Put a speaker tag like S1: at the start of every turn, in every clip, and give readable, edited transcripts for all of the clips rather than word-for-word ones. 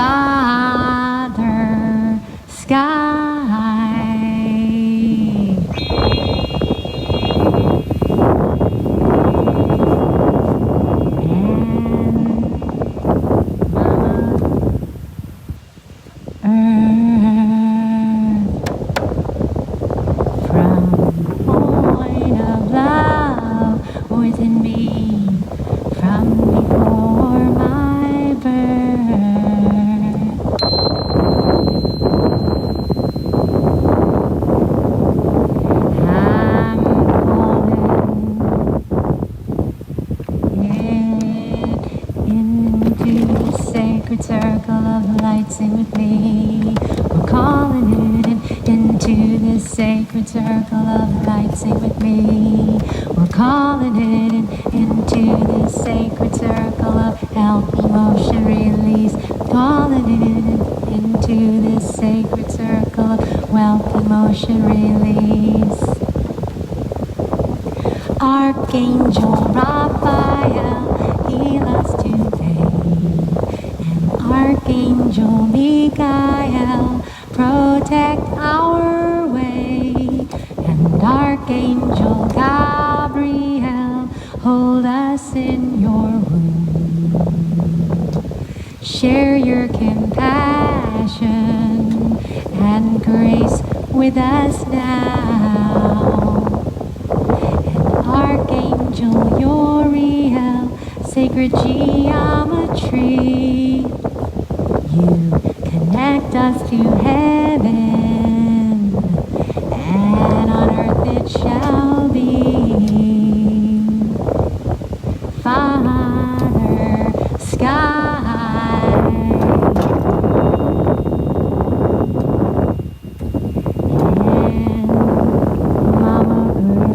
S1: Father Sky. Circle of light, sing with me. We're calling it into this sacred circle of light, sing with me. We're calling it into this sacred circle of health, emotion, release. Calling it into this sacred circle of wealth, emotion, release. Archangel Raphael, heal us today. Archangel Michael, protect our way. And Archangel Gabriel, hold us in your womb. Share your compassion and grace with us now. And Archangel Uriel, sacred geometry, you connect us to heaven, and on earth it shall be. Father Sky. And Mama Earth.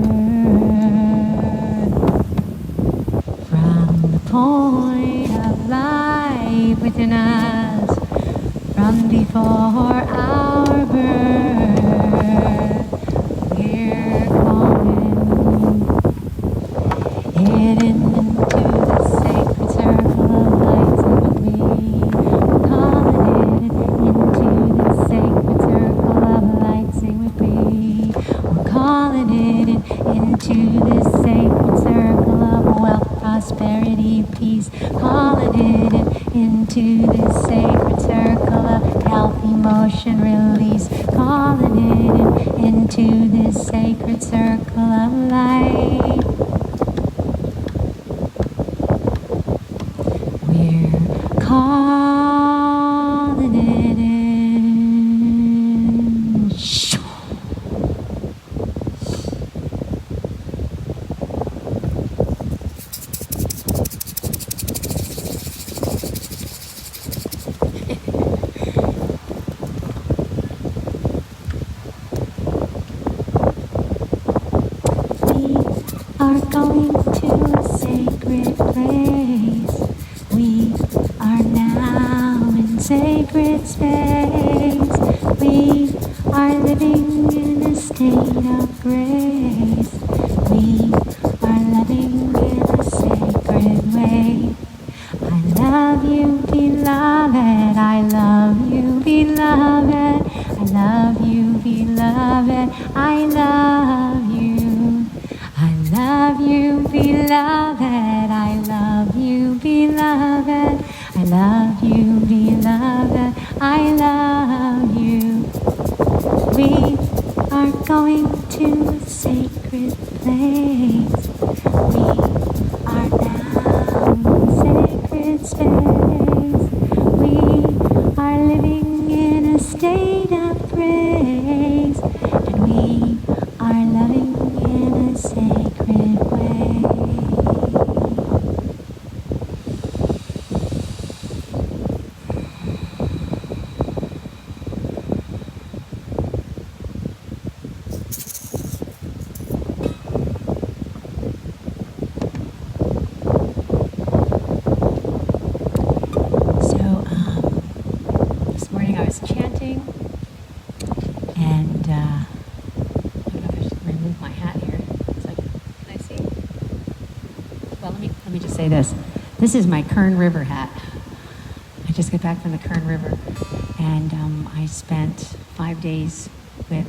S1: From the point of life within us, from before our birth, we're calling it into the sacred circle of light, sing with me. We're calling it into the sacred circle of light, sing with me. We're calling it into this sacred circle of wealth, prosperity, peace. Calling it into this sacred circle of health, emotion, release. Calling it into this sacred circle of light. We're calling it in. Are going to a sacred place. We are now in sacred space. We are living in a state of grace. We are living in a sacred way. I love you, beloved. I love you, beloved. I love you, beloved. I love you. I love you, beloved. I love you, beloved. I love you, beloved. I love you. We are going to a sacred place. We are now in sacred space. We are living in a state of praise. And we are loving in a sacred way. This morning I was chanting, and I don't know if I should remove my hat here. So can I see? Well, let me just say this. This is my Kern River hat. I just got back from the Kern River, and I spent 5 days with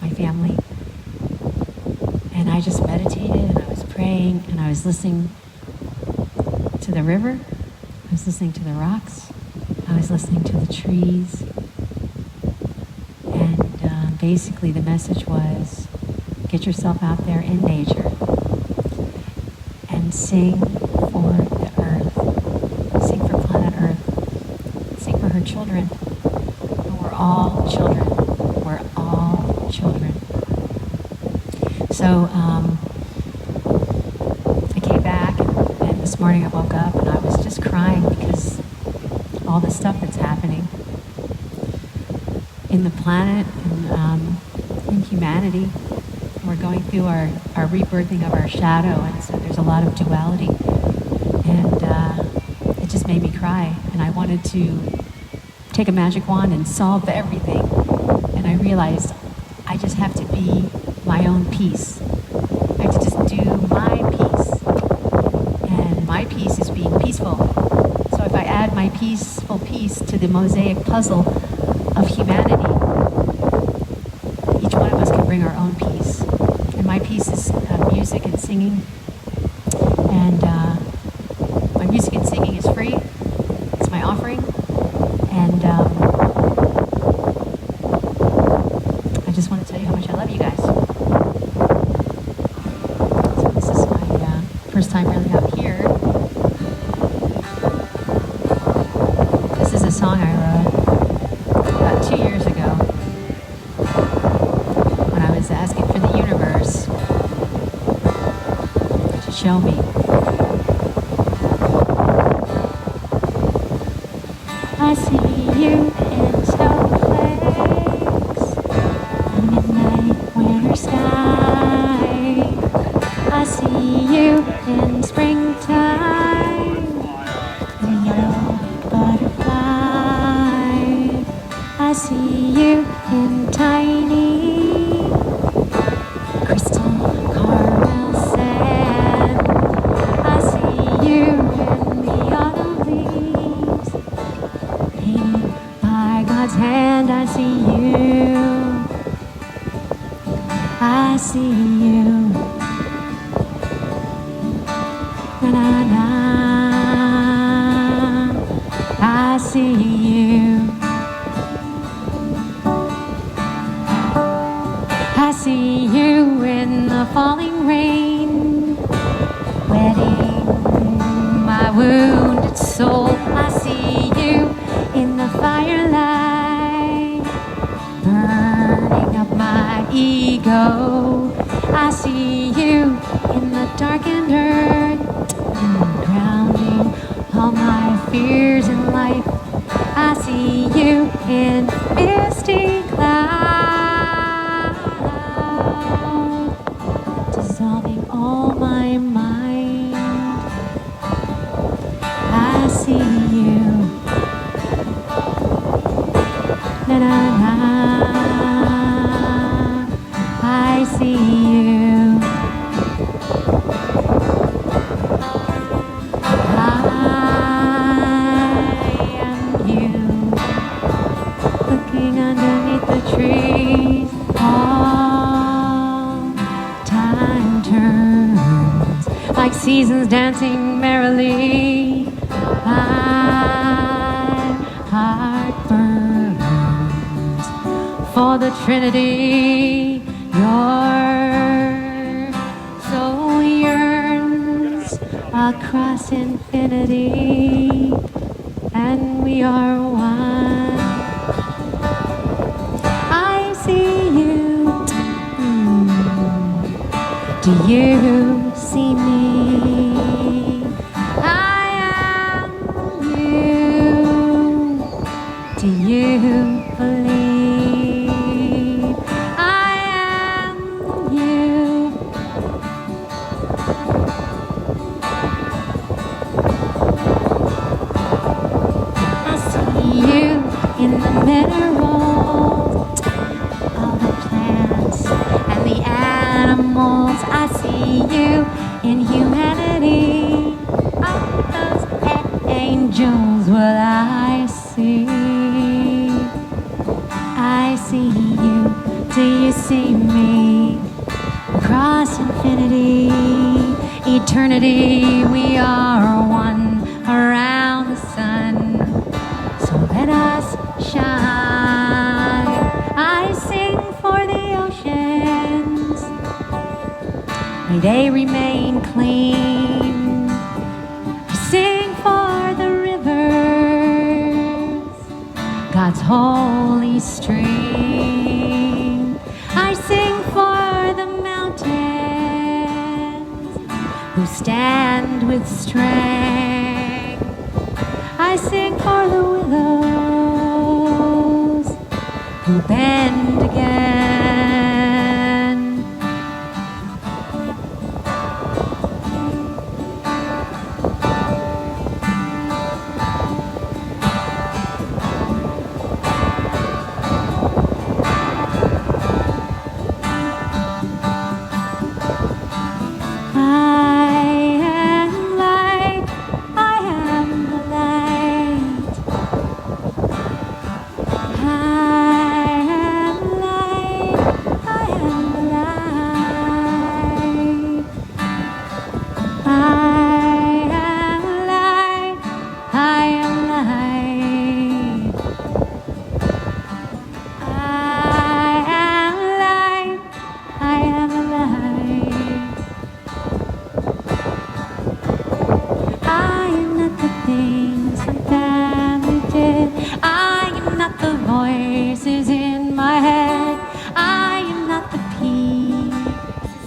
S1: my family, and I just meditated, and I was praying, and I was listening to the river, I was listening to the rocks, I was listening to the trees, and basically the message was, get yourself out there in nature and sing for the earth, sing for planet Earth, sing for her children. And we're all children. We're all children. So I came back, and this morning I woke up and I was just crying because all the stuff that's happening in the planet and in humanity. We're going through our rebirthing of our shadow, and so there's a lot of duality. And it just made me cry. And I wanted to take a magic wand and solve everything. And I realized I just have to be my own peace. I have to just do my peace. And my peace is being peaceful. So if I add my peaceful piece to the mosaic puzzle of humanity, each one of us can bring our own peace. And my piece is music and singing. And my music and singing is free. It's my offering. And I just want to tell you how much I love you guys. So this is my first time really out here. This is a song I wrote about 2 years ago, when I was asking for the universe to show me. I see you in snowflakes, a midnight winter sky. I see you in springtime, a yellow butterfly. I see you in tiny crystal caramel sand. I see you in the autumn leaves, painted by God's hand. I see you. I see you. Na na na. I see you. I see you in the falling rain, wetting my wounded soul. I see you in the firelight, burning up my ego. I see you in the darkened earth, grounding all my fears in life. I see you in misty clouds, dissolving all my mind. I see you. Na na na. I see you. I am you, looking underneath the trees. All time turns like seasons dancing merrily. My heart burns for the Trinity. Your soul yearns across infinity, and we are one. I see you. Do you see me? I am you. Do you believe? I am you. I see you in the minerals, all the plants and the animals. I see you in humanity, all those angels. angels, what I see. I see you, do you see me? Across infinity, eternity, we are one around the sun. So let us shine. I sing for the oceans, may they remain clean. I sing for the rivers, God's holy stream. I sing for the mountains who stand with strength. I sing for the willows who bend again.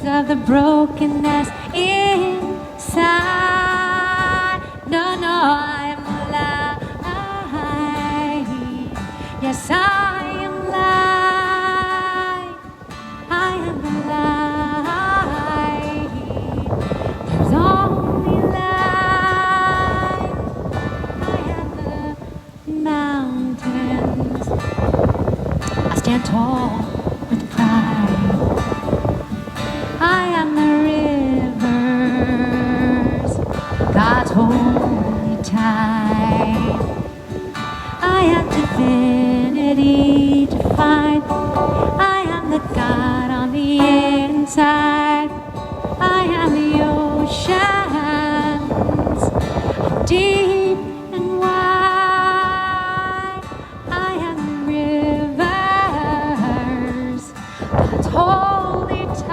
S1: Of the brokenness inside. No, no, I am alive. Yes, I am alive. I am alive. There's only life. I am the mountains. I stand tall with pride. I am the rivers, God's holy tide. I am divinity defined. I am the God on the inside. I am the oceans, deep and wide. I am the rivers, God's holy tide.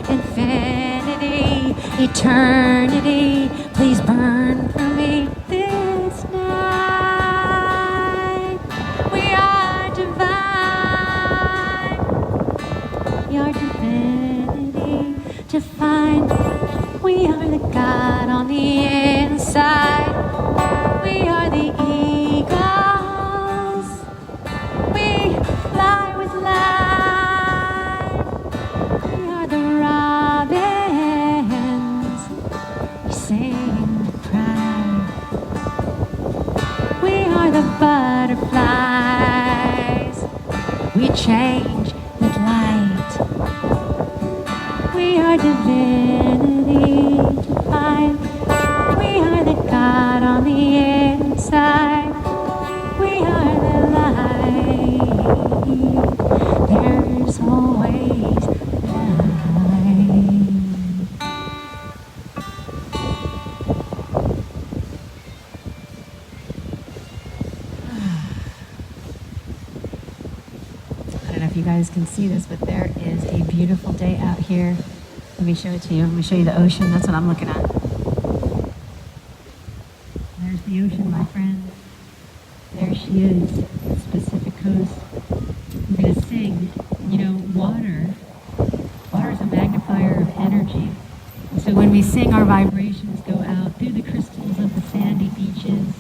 S1: Infinity, eternity, please burn for me this night. We are divine. We are divinity defined. We are the God on the inside. We are the eagles. We fly with light. Butterflies, we change with light. We are divinity divine. We are the God on the inside. We are the light. There's always light. If you guys can see this, but there is a beautiful day out here. Let me show it to you. Let me show you the ocean. That's what I'm looking at. There's the ocean, my friend. There she is, Pacific coast. I'm going to sing. You know, water is a magnifier of energy. So when we sing, our vibrations go out through the crystals of the sandy beaches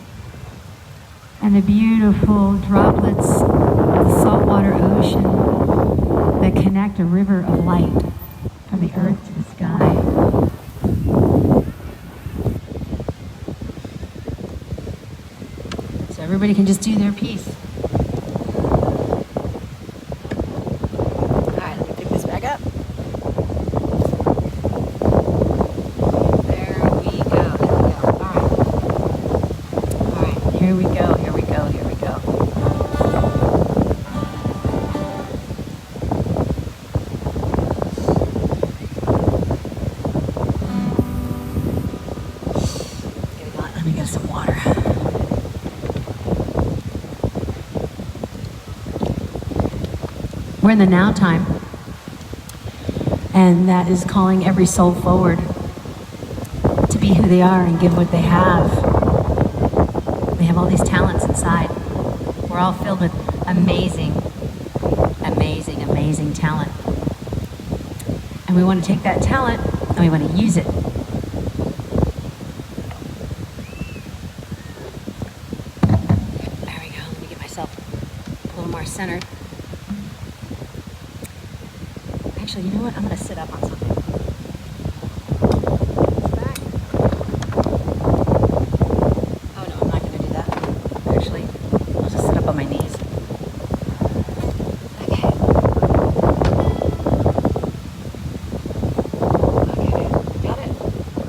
S1: and the beautiful droplets of the saltwater ocean that connect a river of light from the earth to the sky. So everybody can just do their piece. All right, let me pick this back up. Here we go, here we go, here we go. Let me get some water. We're in the now time, and that is calling every soul forward to be who they are and give what they have. They have all these talents inside. We're all filled with amazing, amazing, amazing talent. And we want to take that talent and we want to use it. There we go. Let me get myself a little more centered. Actually, you know what? I'm going to sit up on something. Back. Oh no, I'm not going to do that. Actually, I'll just sit up on my knees. Okay. Okay. Got it?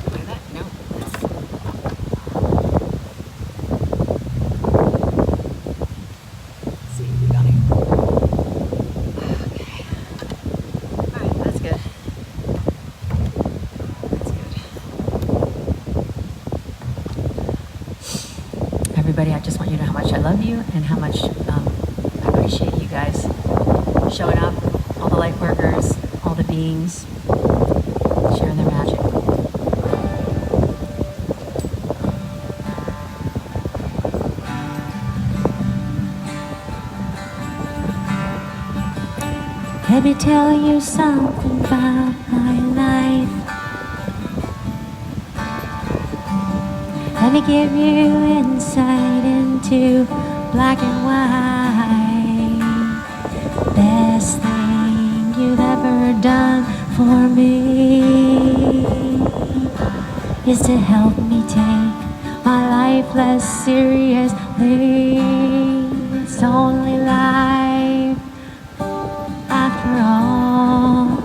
S1: Look at that? No. Let's see. We got it. Everybody, I just want you to know how much I love you and how much I appreciate you guys showing up, all the light workers, all the beings, sharing their magic. Let me tell you something about my life. Let me give you insight into black and white. Best thing you've ever done for me is to help me take my life less seriously. It's only life after all.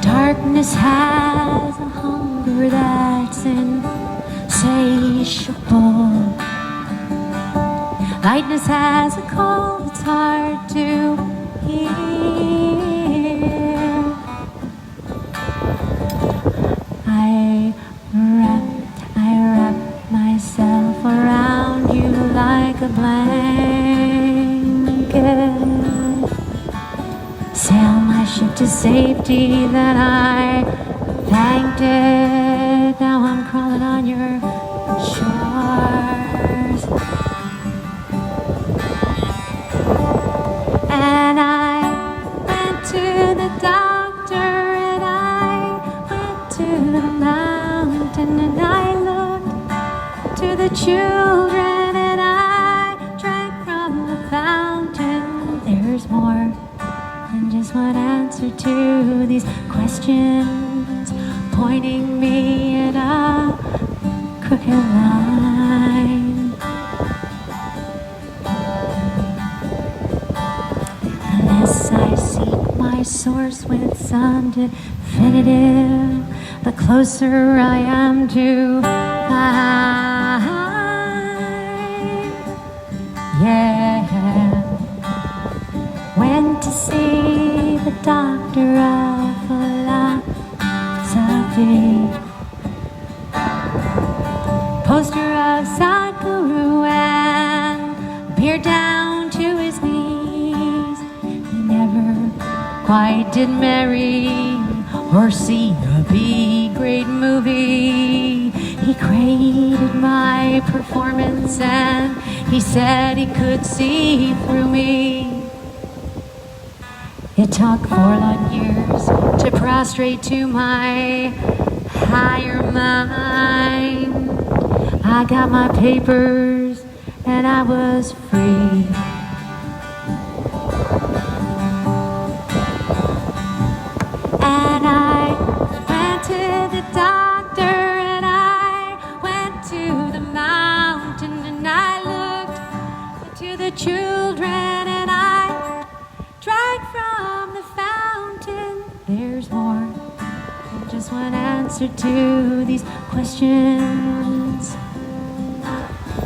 S1: Darkness has a hunger that's insatiable. Lightness has a call that's hard to hear. I wrap myself around you like a blanket. Sail my ship to safety, then I thanked it. Now I'm crawling on your shores. And I went to the doctor, and I went to the mountain, and I looked to the children, and I drank from the fountain. There's more than just one answer to these questions, pointing me in a crooked line. Unless I seek my source with some definitive, the closer I am to I. Yeah. Went to see the doctor of philosophy. Poster of Sadhguru and beard down to his knees. He never quite did marry or see a B-grade movie. He graded my performance and he said he could see through me. It took 4 long years to prostrate to my higher mind. I got my papers and I was free. And I went to the doctor and I went to the mountain and I looked to the children and I drank from the fountain. There's more than just just want answer to these questions.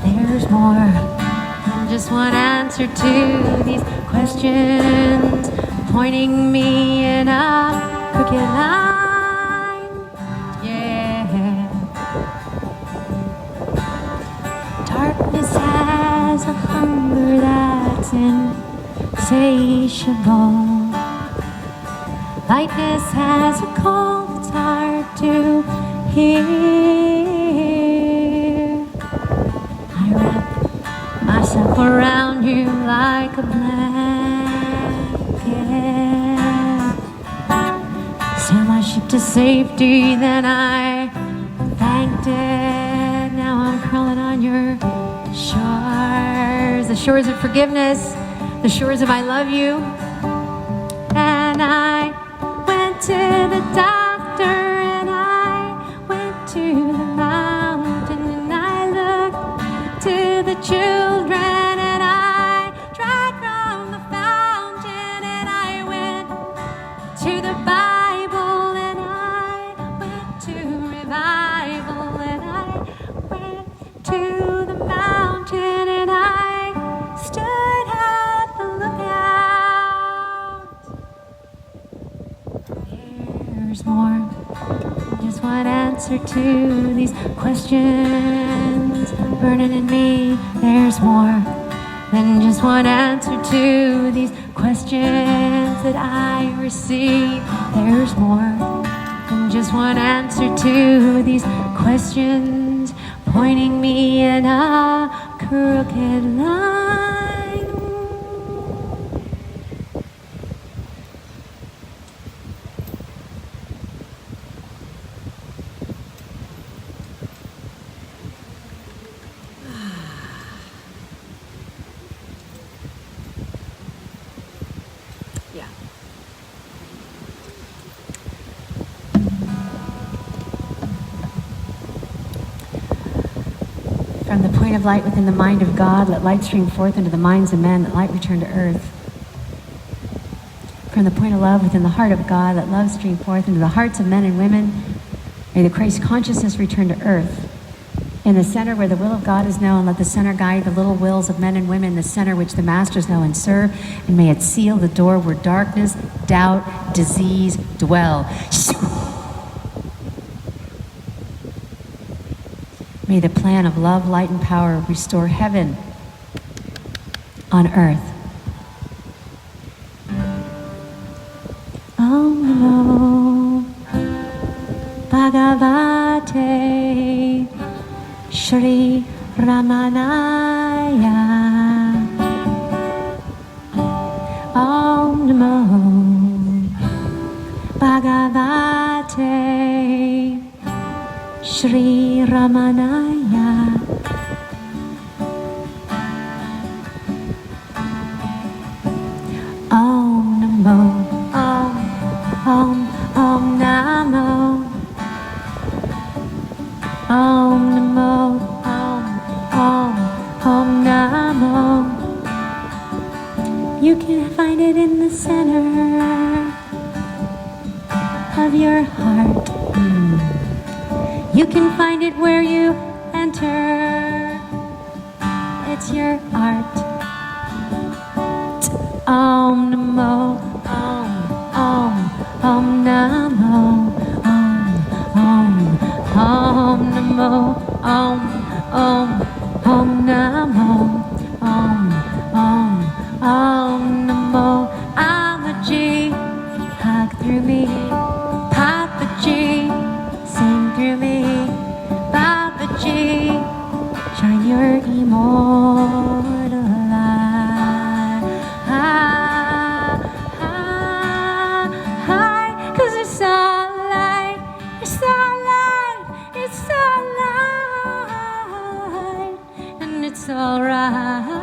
S1: There's more than just one answer to these questions, pointing me in a crooked line. Yeah. Darkness has a hunger that's insatiable. Lightness has a call that's hard to hear. I wrap myself around you like a blanket. Sail my ship to safety, then I banked it. Now I'm crawling on your shores, the shores of forgiveness, the shores of I love you. And I went to the doctor, and I went to the mountain, and I looked to the children, and I drank from the fountain, and I went to the Bible, and I went to revival, and I went to the mountain, and I stood at the lookout. There's more. Just one answer to these questions burning in me. There's more than just one answer to these questions that I receive. There's more than just one answer to these questions, pointing me in a crooked line. Yeah. From the point of light within the mind of God, let light stream forth into the minds of men, let light return to earth. From the point of love within the heart of God, let love stream forth into the hearts of men and women. May the Christ consciousness return to earth. In the center where the will of God is known, let the center guide the little wills of men and women, the center which the masters know and serve, and may it seal the door where darkness, doubt, disease dwell. May the plan of love, light, and power restore heaven on earth. Om Namo Bhagavate Shri Ramanaya. Om Namo Bhagavate Shri Ramanaya. Om Namo, Om, Om, Om Namo. Om Namo, Om, Om, Om Namo. You can find it in the center of your heart. You can find it where you enter. It's your art. Om Namo, Om, Om, Om Namo. Om, Om, Om Namo. Om, Om, Om Namo. Om, Om, Om Namo. Alma G, hug through me. Papa G, sing through me. Papa G, shine your immortal light. Cause it's all light, it's all light, it's all light, and it's alright.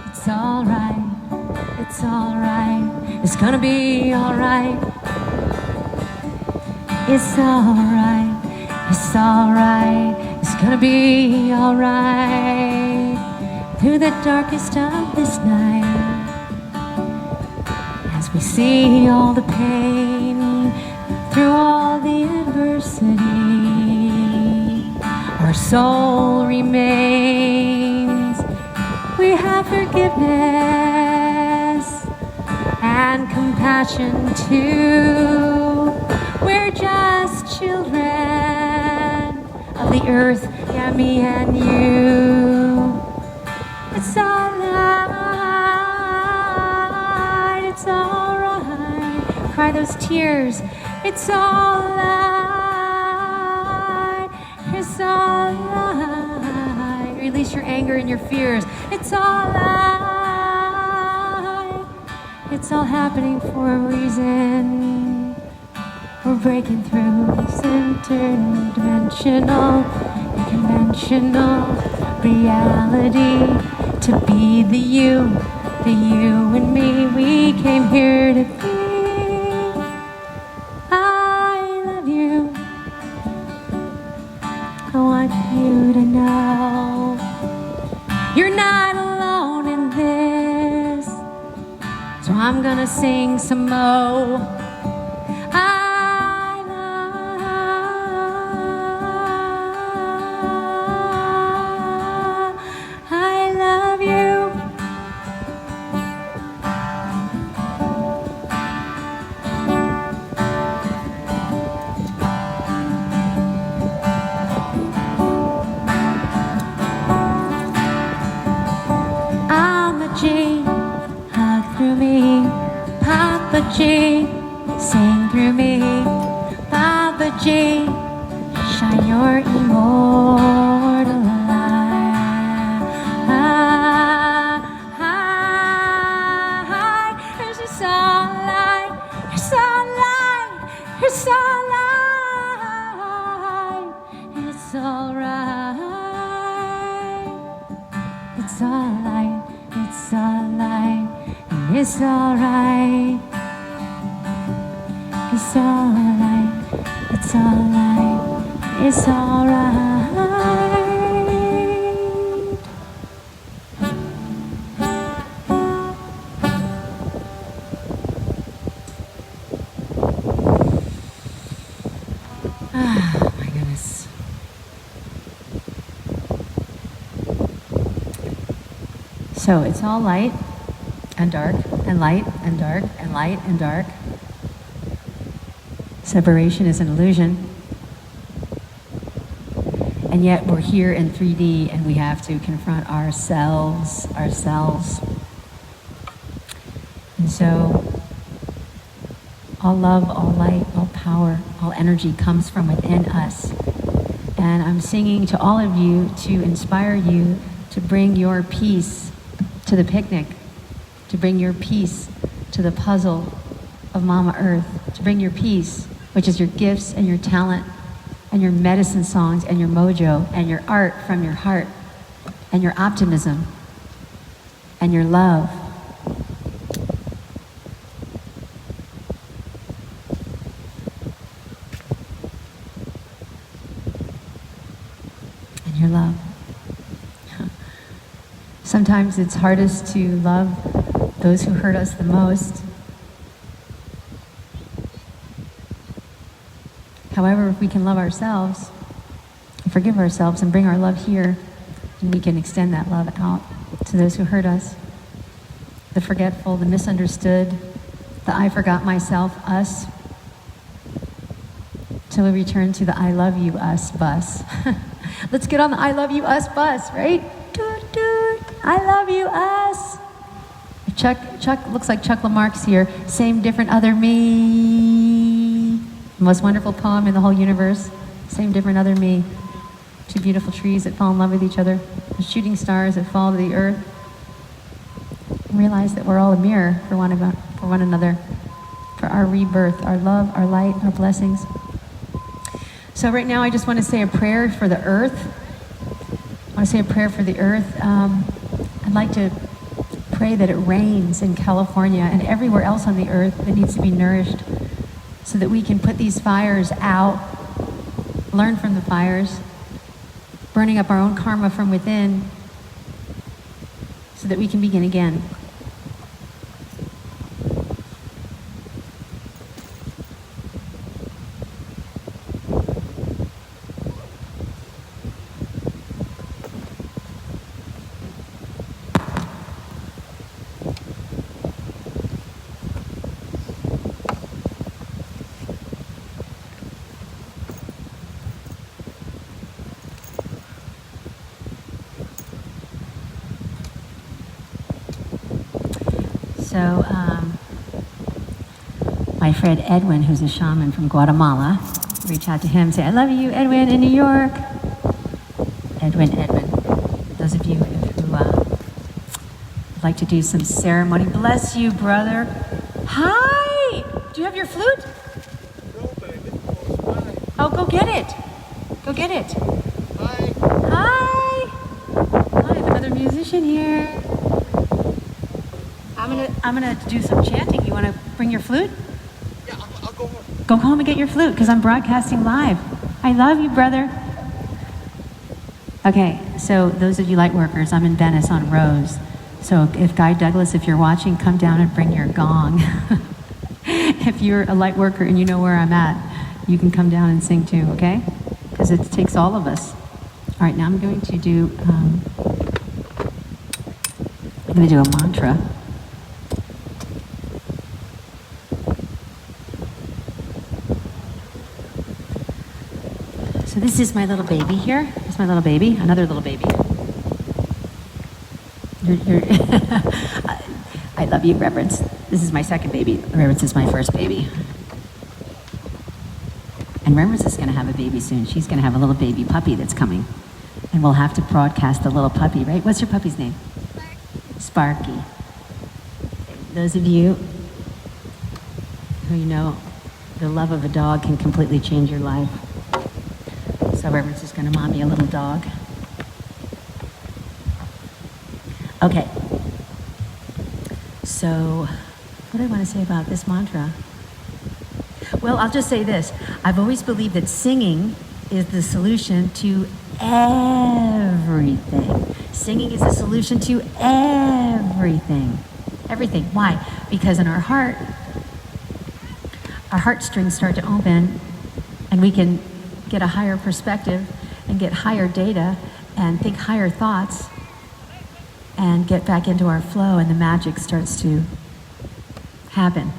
S1: It's alright, it's alright, it's gonna be alright. It's alright, it's alright, it's gonna be alright. Through the darkest of this night, as we see all the pain through all the adversity, our soul remains. We have forgiveness and compassion too. We're just children of the earth, yeah, me and you. It's alright, it's alright. Cry those tears. It's alright, it's alright. Release your anger and your fears. It's alright. It's all happening for a reason. We're breaking through this interdimensional, conventional reality to be the you and me. We came here to be. I love you. I want you to know you're not alone in this. So I'm gonna sing some more. G, sing through me, Papa G, shine your immortal light. There's your sunlight, your sunlight, your sunlight. It's alright, it's alright, it's alright, it's alright. It's alright, it's alright, it's alright. Ah, my goodness. So it's all light and dark and light and dark and light and dark. Separation is an illusion. And yet we're here in 3D and we have to confront ourselves. And so all love, all light, all power, all energy comes from within us. And I'm singing to all of you to inspire you to bring your peace to the picnic, to bring your peace to the puzzle of Mama Earth, to bring your peace, which is your gifts and your talent and your medicine songs and your mojo and your art from your heart and your optimism and your love. And your love. Sometimes it's hardest to love those who hurt us the most. However, if we can love ourselves, forgive ourselves, and bring our love here, and we can extend that love out to those who hurt us. The forgetful, the misunderstood, the I forgot myself, us, till we return to the I love you, us bus. Let's get on the I love you, us bus, right? Doot, doot, I love you, us. Chuck looks like Chuck Lamarck's here. Same, different, other me. The most wonderful poem in the whole universe. Same, different, other me. Two beautiful trees that fall in love with each other. The shooting stars that fall to the earth. And realize that we're all a mirror for one another. For our rebirth, our love, our light, our blessings. So right now I just want to say a prayer for the earth. I want to say a prayer for the earth. I'd like to pray that it rains in California and everywhere else on the earth that needs to be nourished, so that we can put these fires out, learn from the fires, burning up our own karma from within, so that we can begin again. So, my friend Edwin, who's a shaman from Guatemala, reach out to him, say, I love you, Edwin, in New York. Edwin. Those of you who would like to do some ceremony, bless you, brother. Hi! Do you have your flute?
S2: No, but I live close by.
S1: Oh, go get it. Go get it.
S2: Hi.
S1: Hi! I have another musician here. I'm gonna do some chanting. You wanna bring your flute?
S2: Yeah, I'll go home.
S1: Go home and get your flute, because I'm broadcasting live. I love you, brother. Okay, so those of you light workers, I'm in Venice on Rose. So if Guy Douglas, if you're watching, come down and bring your gong. If you're a light worker and you know where I'm at, you can come down and sing too, okay? Because it takes all of us. All right, now I'm going to do a mantra. So this is my little baby here. Here's my little baby, another little baby. I love you, Reverence. This is my second baby. Reverence is my first baby. And Reverence is going to have a baby soon. She's going to have a little baby puppy that's coming. And we'll have to broadcast the little puppy, right? What's your puppy's name? Sparky. Those of you who know the love of a dog can completely change your life. So Reverence is going to mommy a little dog. Okay. So, what do I want to say about this mantra? Well, I'll just say this. I've always believed that singing is the solution to everything. Singing is the solution to everything. Everything. Why? Because in our heartstrings start to open, and we can get a higher perspective and get higher data and think higher thoughts and get back into our flow, and the magic starts to happen.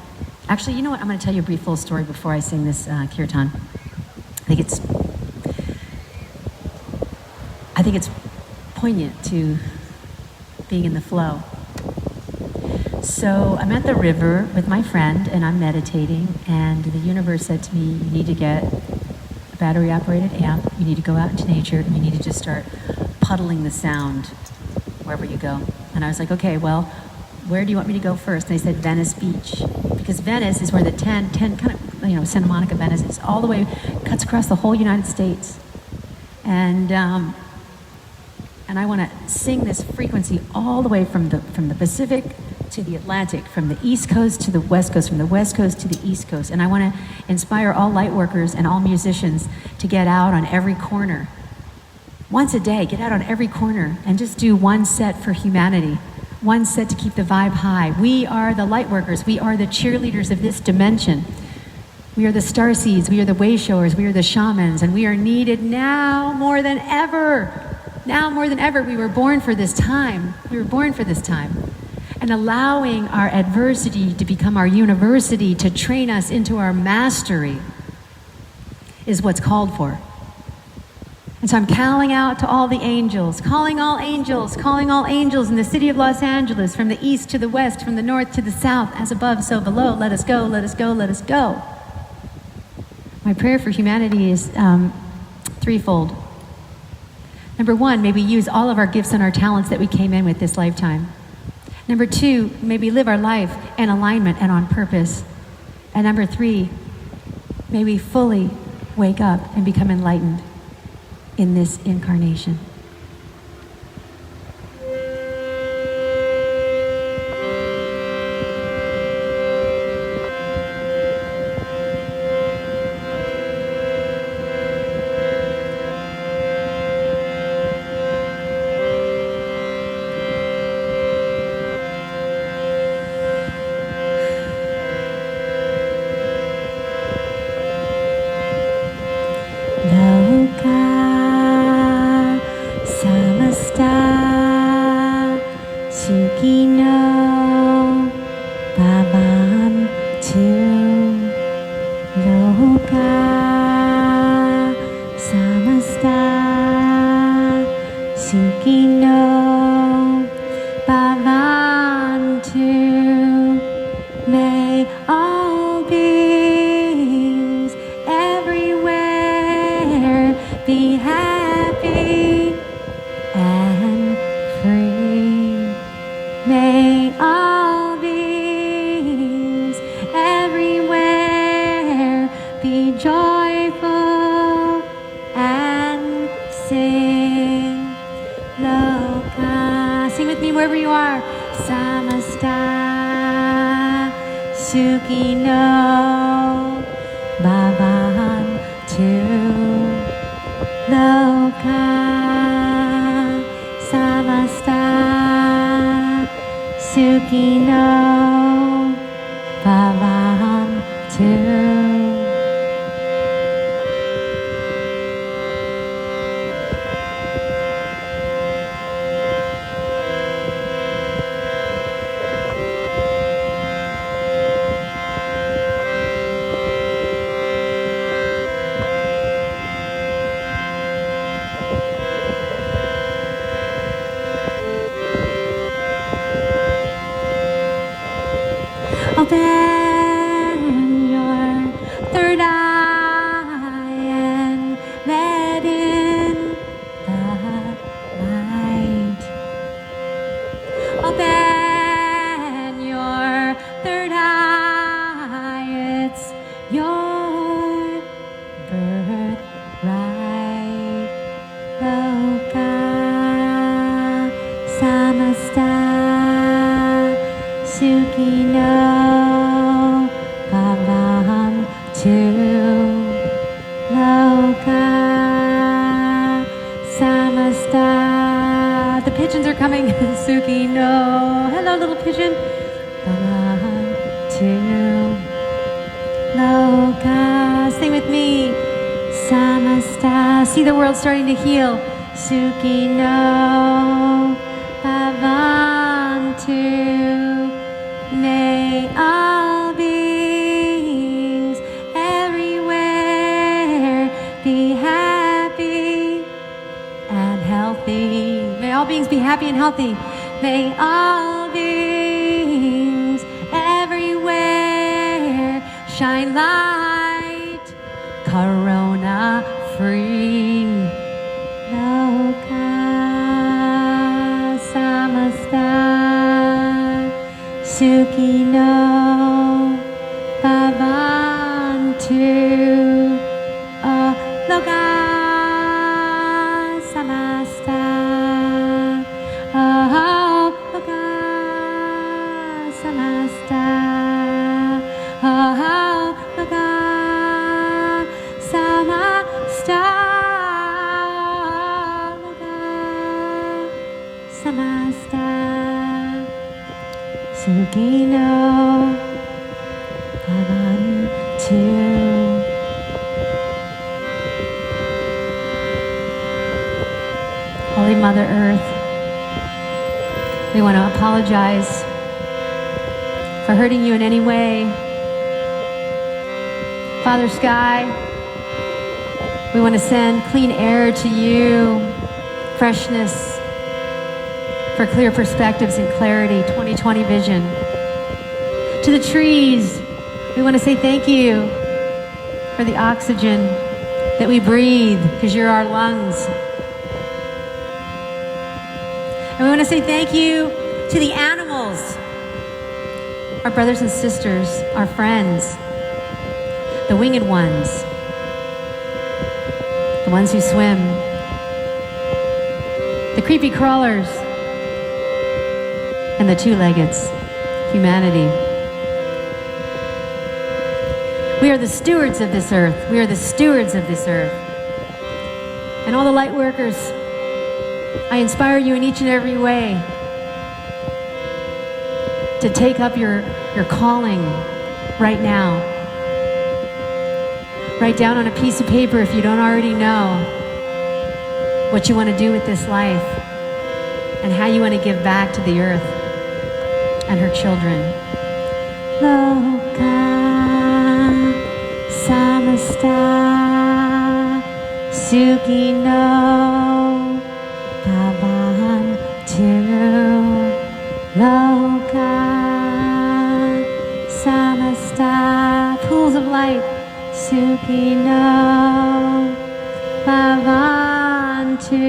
S1: Actually, you know what? I'm going to tell you a brief little story before I sing this kirtan. I think it's poignant to being in the flow. So I'm at the river with my friend, and I'm meditating, and the universe said to me, you need to get a battery-operated amp, you need to go out into nature, and you need to just start puddling the sound wherever you go. And I was like, okay, well, where do you want me to go first? And they said Venice Beach, because Venice is where the 10 kind of, Santa Monica, Venice is all the way, cuts across the whole United States. And I want to sing this frequency all the way from the Pacific to the Atlantic, from the East Coast to the West Coast, from the West Coast to the East Coast. And I want to inspire all light workers and all musicians to get out on every corner. Once a day, get out on every corner and just do one set for humanity. One set to keep the vibe high. We are the light workers. We are the cheerleaders of this dimension. We are the StarSeeds. We are the way showers. We are the shamans. And we are needed now more than ever. Now more than ever. We were born for this time. We were born for this time. And allowing our adversity to become our university, to train us into our mastery, is what's called for. And so I'm calling out to all the angels, calling all angels in the city of Los Angeles, from the east to the west, from the north to the south, as above, so below. Let us go, let us go, let us go. My prayer for humanity is threefold. Number one, may we use all of our gifts and our talents that we came in with this lifetime. Number two, may we live our life in alignment and on purpose. And number three, may we fully wake up and become enlightened in this incarnation. all beings everywhere be happy and free. May all beings everywhere be joyful and sing. Loka, sing with me wherever you are. Samasta Sukhino Bhavantu. Loka Samasta Sukhino Bhavantu. Open your third eye and let in the light. Open your third eye, it's your birthright. Loka Samasta Sukhino Bhavantu. Loka Samasta. The pigeons are coming. Sukhino. Hello, little pigeon. Bhavantu. Loka. Sing with me. Samasta. See the world starting to heal. Sukhino Bhavantu. May all beings everywhere be happy and healthy. May all beings be happy and healthy. May all beings everywhere shine light, corona free. Loka Samasta Sukhino Bhavantu. Oh, Loka Samasta. Oh, Loka Samasta. Oh, Loka Samasta. Loka Samasta. Sukhino Bhavantu. Holy Mother Earth, we want to apologize for hurting you in any way. Father Sky, we want to send clean air to you, freshness, for clear perspectives and clarity, 2020 vision. To the trees, we want to say thank you for the oxygen that we breathe, because you're our lungs. And we want to say thank you to the animals, our brothers and sisters, our friends, the winged ones, the ones who swim, the creepy crawlers, and the two-leggeds, humanity. We are the stewards of this earth. We are the stewards of this earth. And all the light workers, I inspire you in each and every way to take up your calling right now. Write down on a piece of paper, if you don't already know, what you want to do with this life and how you want to give back to the earth and her children. Loka Samasta Sukhino Bhavantu. Loka Samasta light. Sukhino Bhavantu.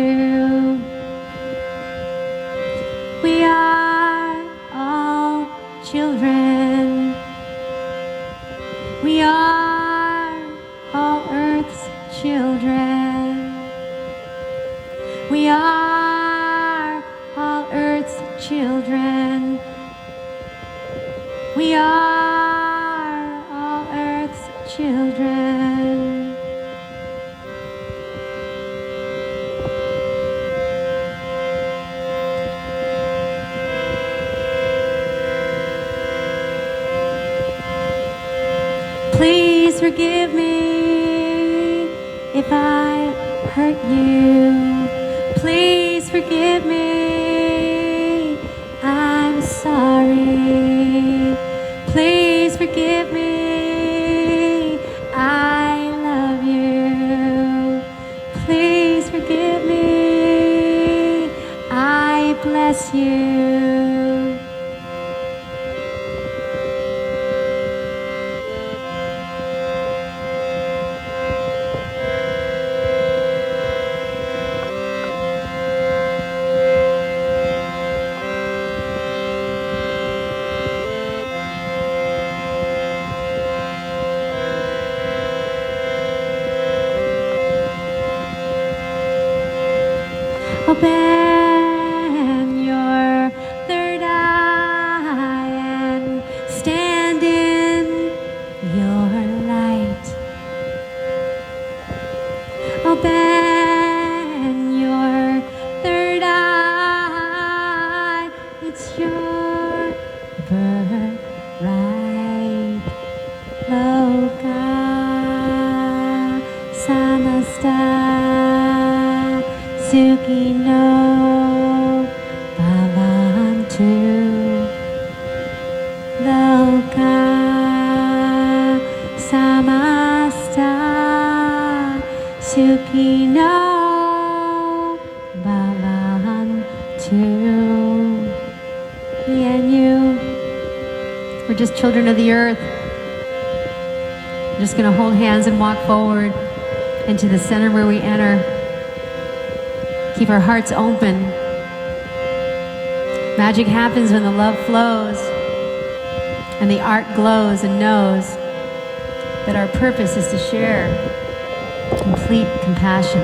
S1: We are all children. We are all Earth's children. We are all Earth's children. We are all Earth's children. Please forgive me if I hurt you. Please forgive me. I'm sorry. Please forgive me. I love you. Please forgive me. I bless you. Open your third eye and stand in your light. Open your third eye. It's your birthright. Loka samasta. Sukhino Bhavantu. Loka samasta. Sukhino Bhavantu. Me and you, we're just children of the earth. We're just going to hold hands and walk forward into the center where we enter. Keep our hearts open. Magic happens when the love flows and the art glows and knows that our purpose is to share complete compassion.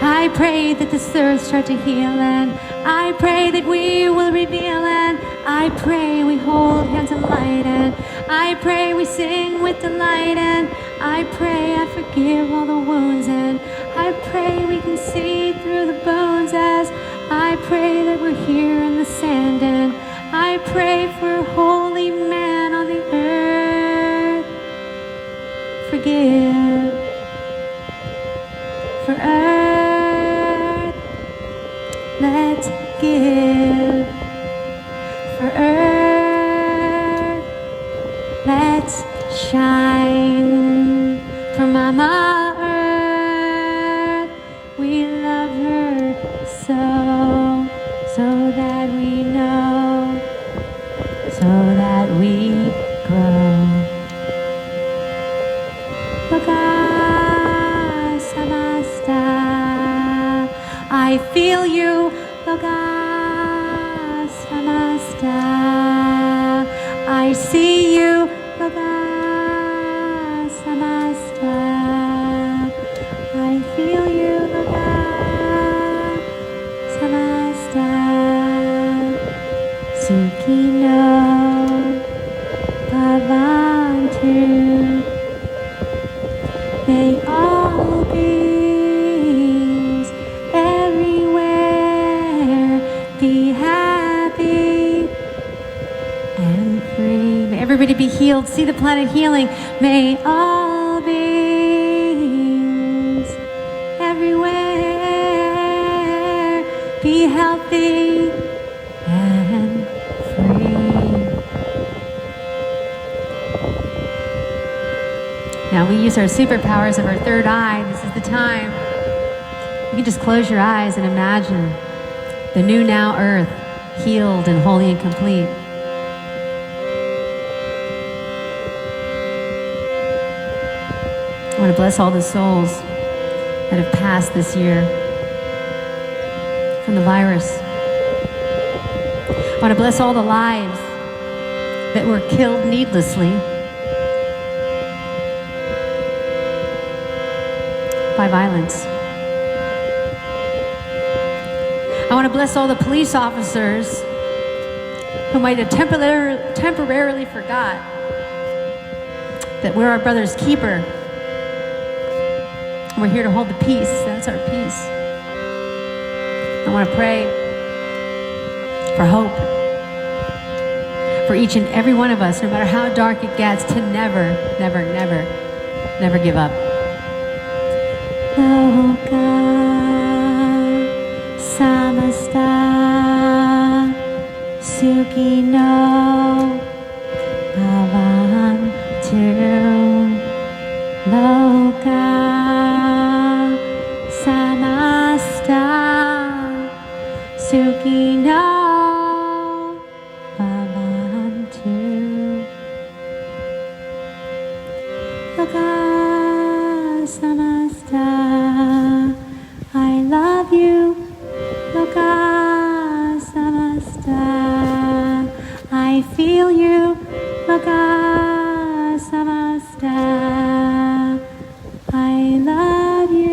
S1: I pray that this earth start to heal, and I pray that we will reveal, and I pray we hold hands in light, and I pray we sing with delight, and I pray I forgive all the wounds, and I pray we can see through the bones, as I pray that we're here in the sand, and I pray for a holy man on the earth. Forgive for earth. Let's give for earth. Let's shine for Mama Earth. We love her so that we know, so that we grow. Loka samasta. I feel you. Loka samasta. I see you. Loka samasta. I feel you. Loka samasta. Sukhino Bhavantu. May all beings everywhere be happy and free. May everybody be healed. See the planet healing. May all beings everywhere be healthy and free. Now we use our superpowers of our third eye. This is the time. You can just close your eyes and imagine the new now earth, healed and holy and complete. want to bless all the souls that have passed this year from the virus. I want to bless all the lives that were killed needlessly by violence. I want to bless all the police officers who might have temporarily forgot that we're our brother's keeper. We're here to hold the peace. That's our peace. I want to pray for hope for each and every one of us, no matter how dark it gets, to never, never, never, never give up. Loka samasta sukino bhavantu. Loka samasta sukino bhavantu. Loka samasta, I love you. Loka samasta, I feel you. Loka samasta, I love you.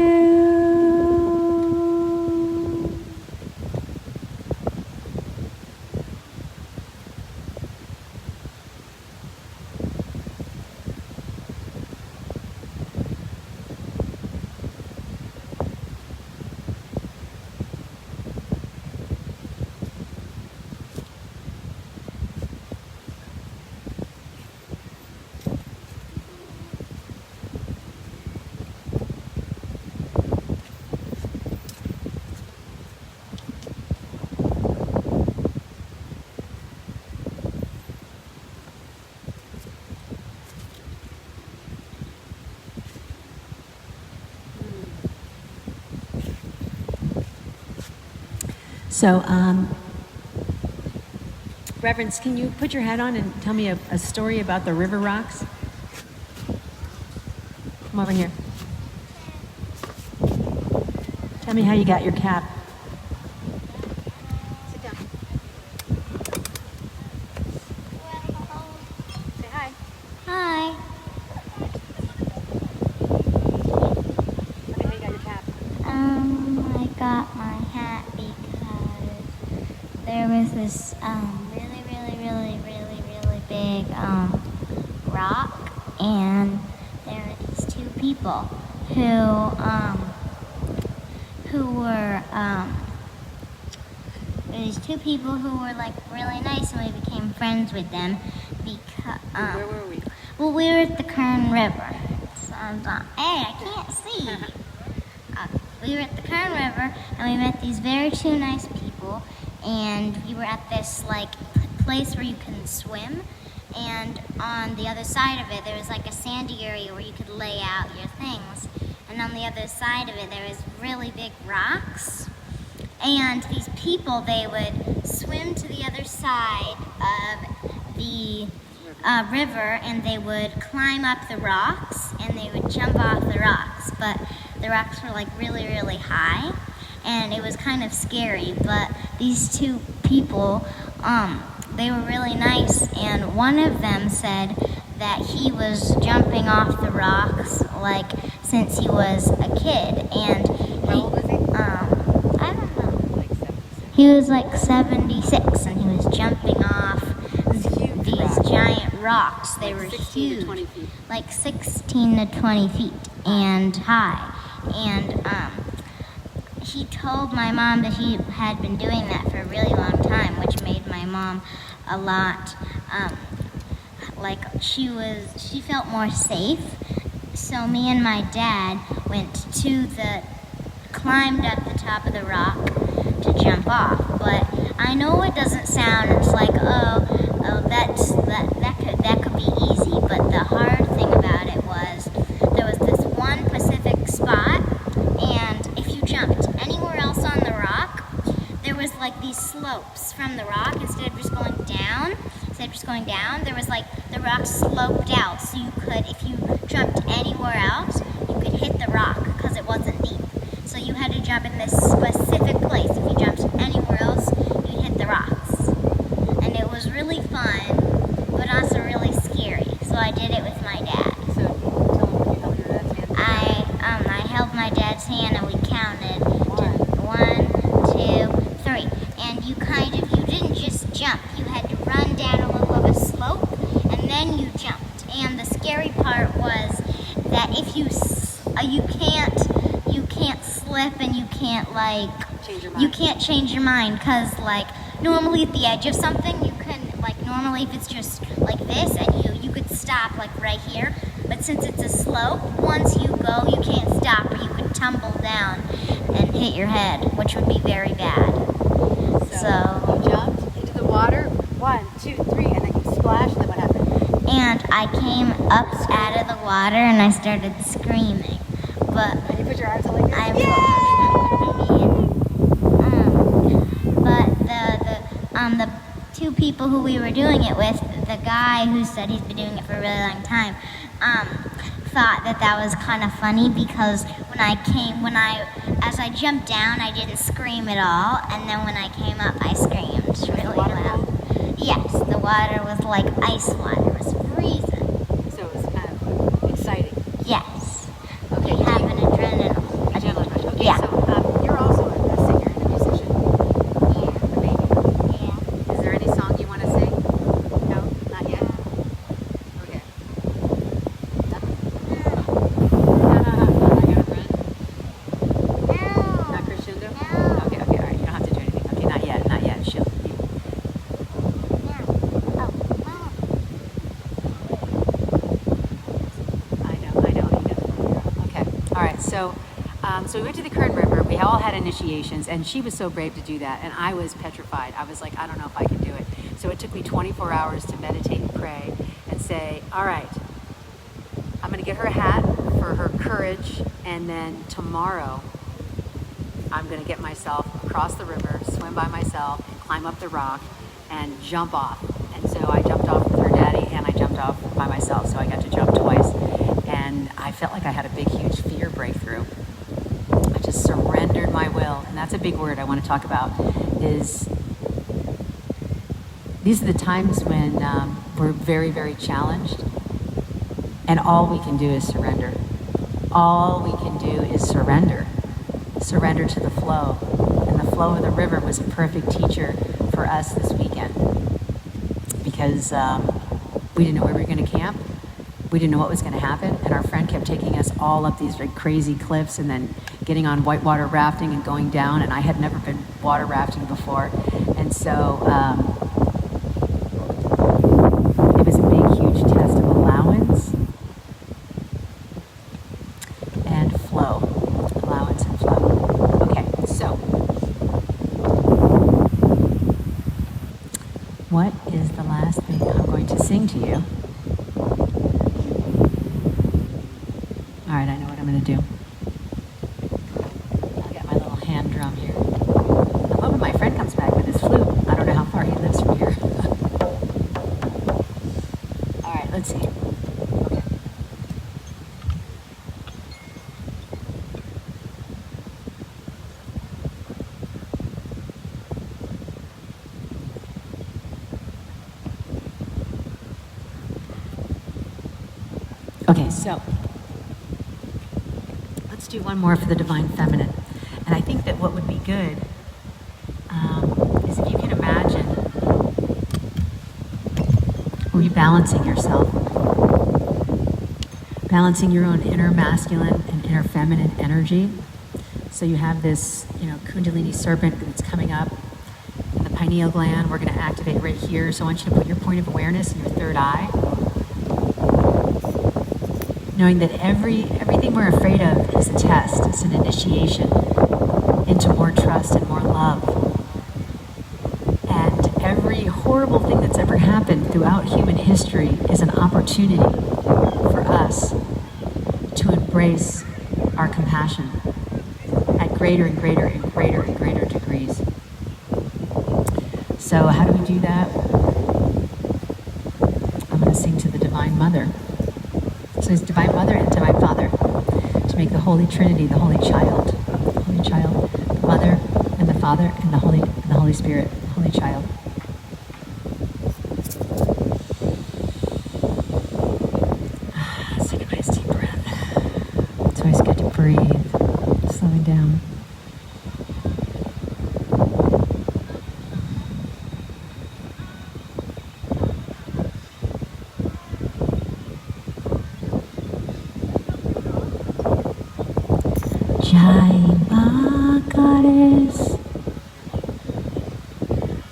S1: So, Reverends, can you put your hat on and tell me a story about the river rocks? Come over here. Tell me how you got your cap. Sit down. Say hi.
S3: Hi.
S1: Tell me how you got your cap.
S3: I got my hat because there was this really big rock, and there were these two people who were like really nice, and we became friends with them because
S1: Where were we?
S3: well, we were at the Kern River. So I was like, hey, I can't see. We were at the Kern River, and we met these two nice people, and we were at this like place where you can swim, and on the other side of it there was like a sandy area where you could lay out your things, and on the other side of it there was really big rocks, and these people, they would swim to the other side of the river, and they would climb up the rocks, and they would jump off the rocks, but the rocks were like really high, and it was kind of scary. But these two people, they were really nice, and one of them said that he was jumping off the rocks like since he was a kid, and
S1: How old was he?
S3: I don't know.
S1: Like 76.
S3: He was like 76, and he was jumping off
S1: Huge
S3: these
S1: rocks.
S3: giant rocks. They
S1: Like
S3: were
S1: 16 to
S3: huge,
S1: 20 feet.
S3: like 16 to 20 feet and high. And he told my mom that he had been doing that for a really long time, which made my mom a lot, like she felt more safe. So me and my dad climbed up the top of the rock to jump off. But I know it doesn't sound, it's like, that could be easy, but the hard thing about it was there was this one specific spot, and if you jumped anywhere else on the rock, there was like these slopes from the rock. Instead of just going down, there was like the rock sloped out, so you could, if you jumped anywhere else, could hit the rock because it wasn't deep. So you had to jump in this specific place. If you jumped anywhere else, you'd hit the rocks. And it was really fun, but also really scary. So I did it with my dad.
S1: So tell them, you held your dad's hand.
S3: I held my dad's hand and we counted 1, 2, 3. And you didn't just jump. You had to run down a little of a slope and then you jumped. And the scary part was that if you can't slip and you can't
S1: Change your mind.
S3: you can't change your mind because normally at the edge of something you can normally if it's just like this and you could stop right here, but since it's a slope, once you go you can't stop or you could tumble down and hit your head, which would be very bad. So
S1: you jumped into the water, 1, 2, 3, and then you splashed, and then what happened?
S3: and I came up out of the water and I started screaming, but
S1: And you put your arms out like this?
S3: I'm but the two people who we were doing it with, the guy who said he's been doing it for a really long time, thought that was kind of funny because as I jumped down, I didn't scream at all, and then when I came up, I screamed really loud. Yes, the water was like ice water. It was freezing.
S1: So it was kind of exciting.
S3: Yes.
S1: Okay.
S3: You have an adrenaline.
S1: Adrenaline rush. Okay,
S3: Yeah.
S1: so you're also a singer and a musician.
S3: Yeah.
S1: A baby.
S3: Yeah.
S1: Is there any song you want to sing? No? Not yet? Okay. Not gonna run? Not crescendo?
S3: No.
S1: Okay, all right. You don't have to do anything. Okay, not yet. I know. Okay, all right. So we went to the Kern River. We all had initiations, and she was so brave to do that, and I was petrified. I was like, I don't know if I can do it. So it took me 24 hours to meditate and pray and say, all right, I'm going to get her a hat for her courage, and then tomorrow I'm going to get myself across the river, swim by myself, and climb up the rock, and jump off. And so I jumped off with her daddy, and I jumped off by myself, so I got to jump twice. And I felt like I had a big, huge fear breakthrough. I just surrendered my will, and that's a big word I want to talk about, is these are the times when we're very, very challenged, and all we can do is surrender. All we can do is surrender. Surrender to the flow. And the flow of the river was a perfect teacher for us this weekend because we didn't know where we were going to camp. We didn't know what was going to happen, and our friend kept taking us all up these very crazy cliffs and then getting on whitewater rafting and going down, and I had never been water rafting before, and so it was a big, huge test of allowance and flow. Allowance and flow. Okay, so what is the last thing I'm going to sing to you? All right, I know what I'm going to do. I'll get my little hand drum here. I'm hoping my friend comes back with his flute. I don't know how far he lives from here. All right, let's see. Okay. Okay, so let's do one more for the Divine Feminine. And I think that what would be good is if you can imagine rebalancing yourself, balancing your own inner masculine and inner feminine energy. So you have this, Kundalini serpent that's coming up in the pineal gland. We're going to activate right here. So I want you to put your point of awareness in your third eye, knowing that everything we're afraid of is a test. It's an initiation into more trust and more love. And every horrible thing that's ever happened throughout human history is an opportunity for us to embrace our compassion at greater and greater and greater and greater degrees. So how do we do that? I'm going to sing to the Divine Mother. So it's Divine Mother and Divine Father. So make the Holy Trinity, the Holy Child, the Mother and the Father and the Holy Spirit, the Holy Child. Let's take a nice deep breath. It's always good to breathe, slowing down. Jai Ma, goddess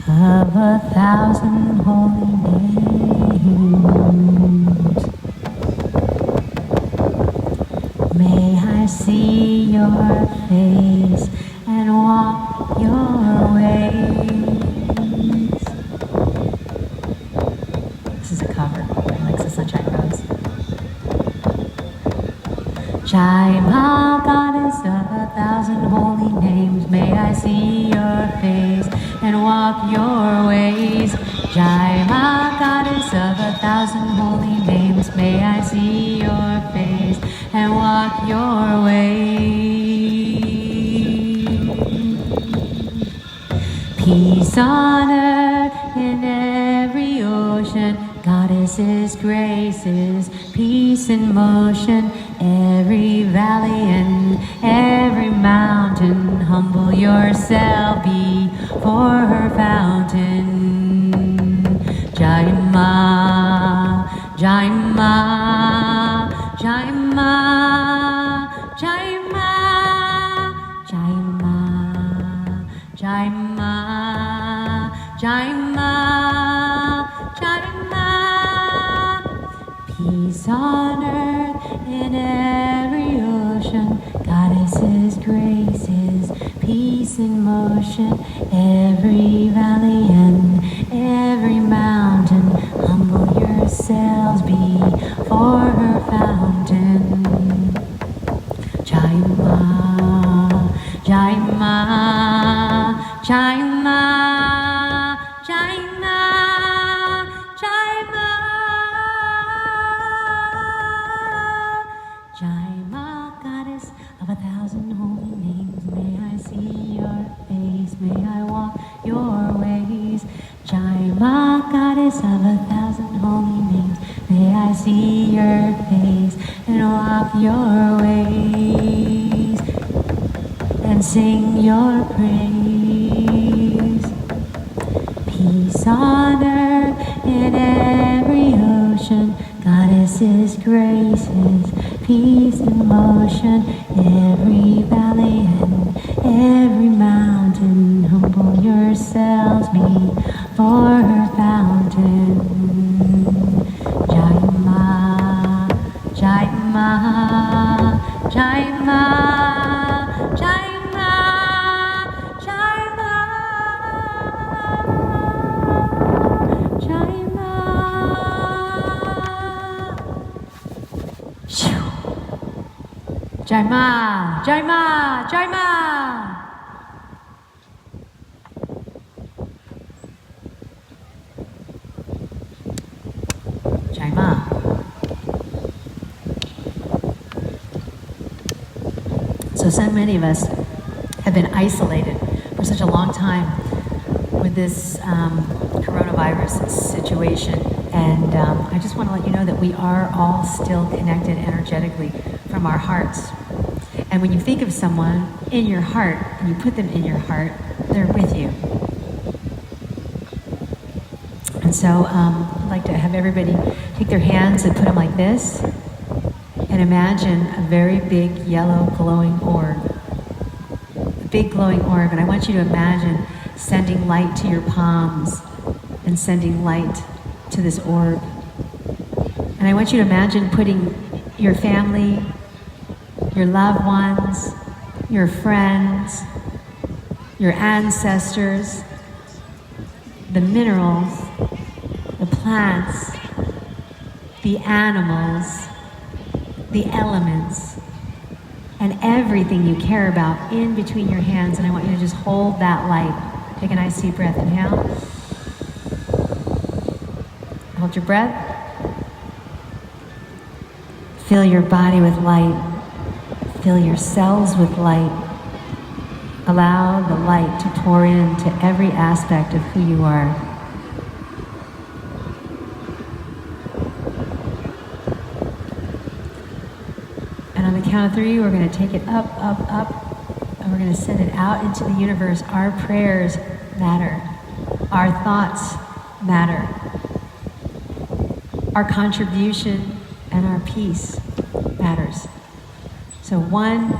S1: of 1,000 holy names, may I see your face and walk your ways. This is a cover by Alexa Sunshine Rose. Jai Ma, goddess of 1,000 holy names, may I see your face and walk your ways. Jai Ma, goddess of 1,000 holy names, may I see your face and walk your ways. Peace on earth in every ocean, goddesses, graces, peace in motion. Every valley and every mountain, humble yourself before her fountain. Jai Ma, Jai Ma, Jai Ma, Jai Ma, Jai Ma, Jai Ma, Jai Ma, Jai Ma. Peace on earth in every ocean, goddesses, graces, peace in motion. Every valley and every mountain, humble yourselves before her fountain. Jai Ma, Jai Ma, Jai Ma, Jai Ma, Jai Ma. Jai Ma, goddess of 1,000 holy names, may I see your face, may I walk your ways. Jai Ma, goddess of 1,000 holy names, may I see your face and walk your ways and sing your praise. Peace on earth in every ocean, goddesses, graces, peace in motion. Every valley and every mountain, humble yourselves before her fountain. Jai Ma, Jai Ma, Jai Ma, Jai Ma, Jai Ma, Jai Ma. Phew. Jai Ma, Jai Ma, Jai Ma. Jai Ma. So many of us have been isolated for such a long time with this coronavirus situation. And I just want to let you know that we are all still connected energetically from our hearts. And when you think of someone in your heart, and you put them in your heart, they're with you. And so I'd like to have everybody take their hands and put them like this, and imagine a very big yellow glowing orb. A big glowing orb, and I want you to imagine sending light to your palms and sending light to this orb. And I want you to imagine putting your family, your loved ones, your friends, your ancestors, the minerals, the plants, the animals, the elements, and everything you care about in between your hands. And I want you to just hold that light. Take a nice deep breath. Inhale. Hold your breath. Fill your body with light. Fill your cells with light. Allow the light to pour into every aspect of who you are. And on the count of 3, we're going to take it up, up, up, and we're going to send it out into the universe. Our prayers matter. Our thoughts matter. Our contribution and our peace matters. So 1,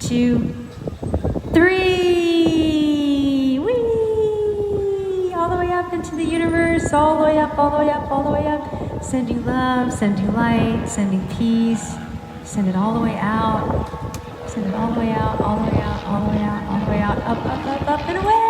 S1: 2, 3! Whee! All the way up into the universe, all the way up, all the way up, all the way up. Sending love, sending light, sending peace. Send it all the way out. Send it all the way out, all the way out, all the way out, all the way out, up, up, up, up, and away!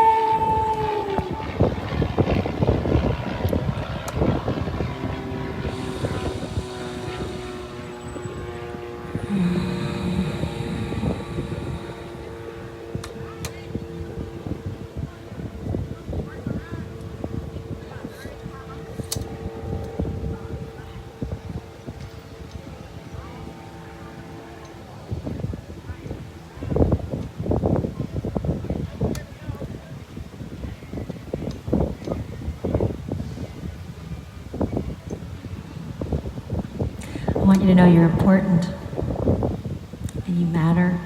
S1: I want you to know you're important, and you matter,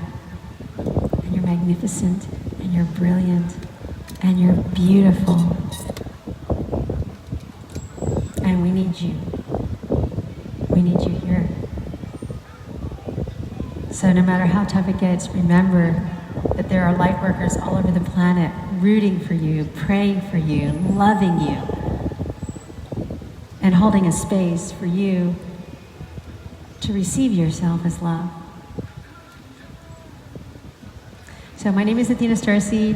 S1: and you're magnificent, and you're brilliant, and you're beautiful. And we need you. We need you here. So no matter how tough it gets, remember that there are light workers all over the planet rooting for you, praying for you, loving you, and holding a space for you to receive yourself as love. So my name is Athena StarSeed.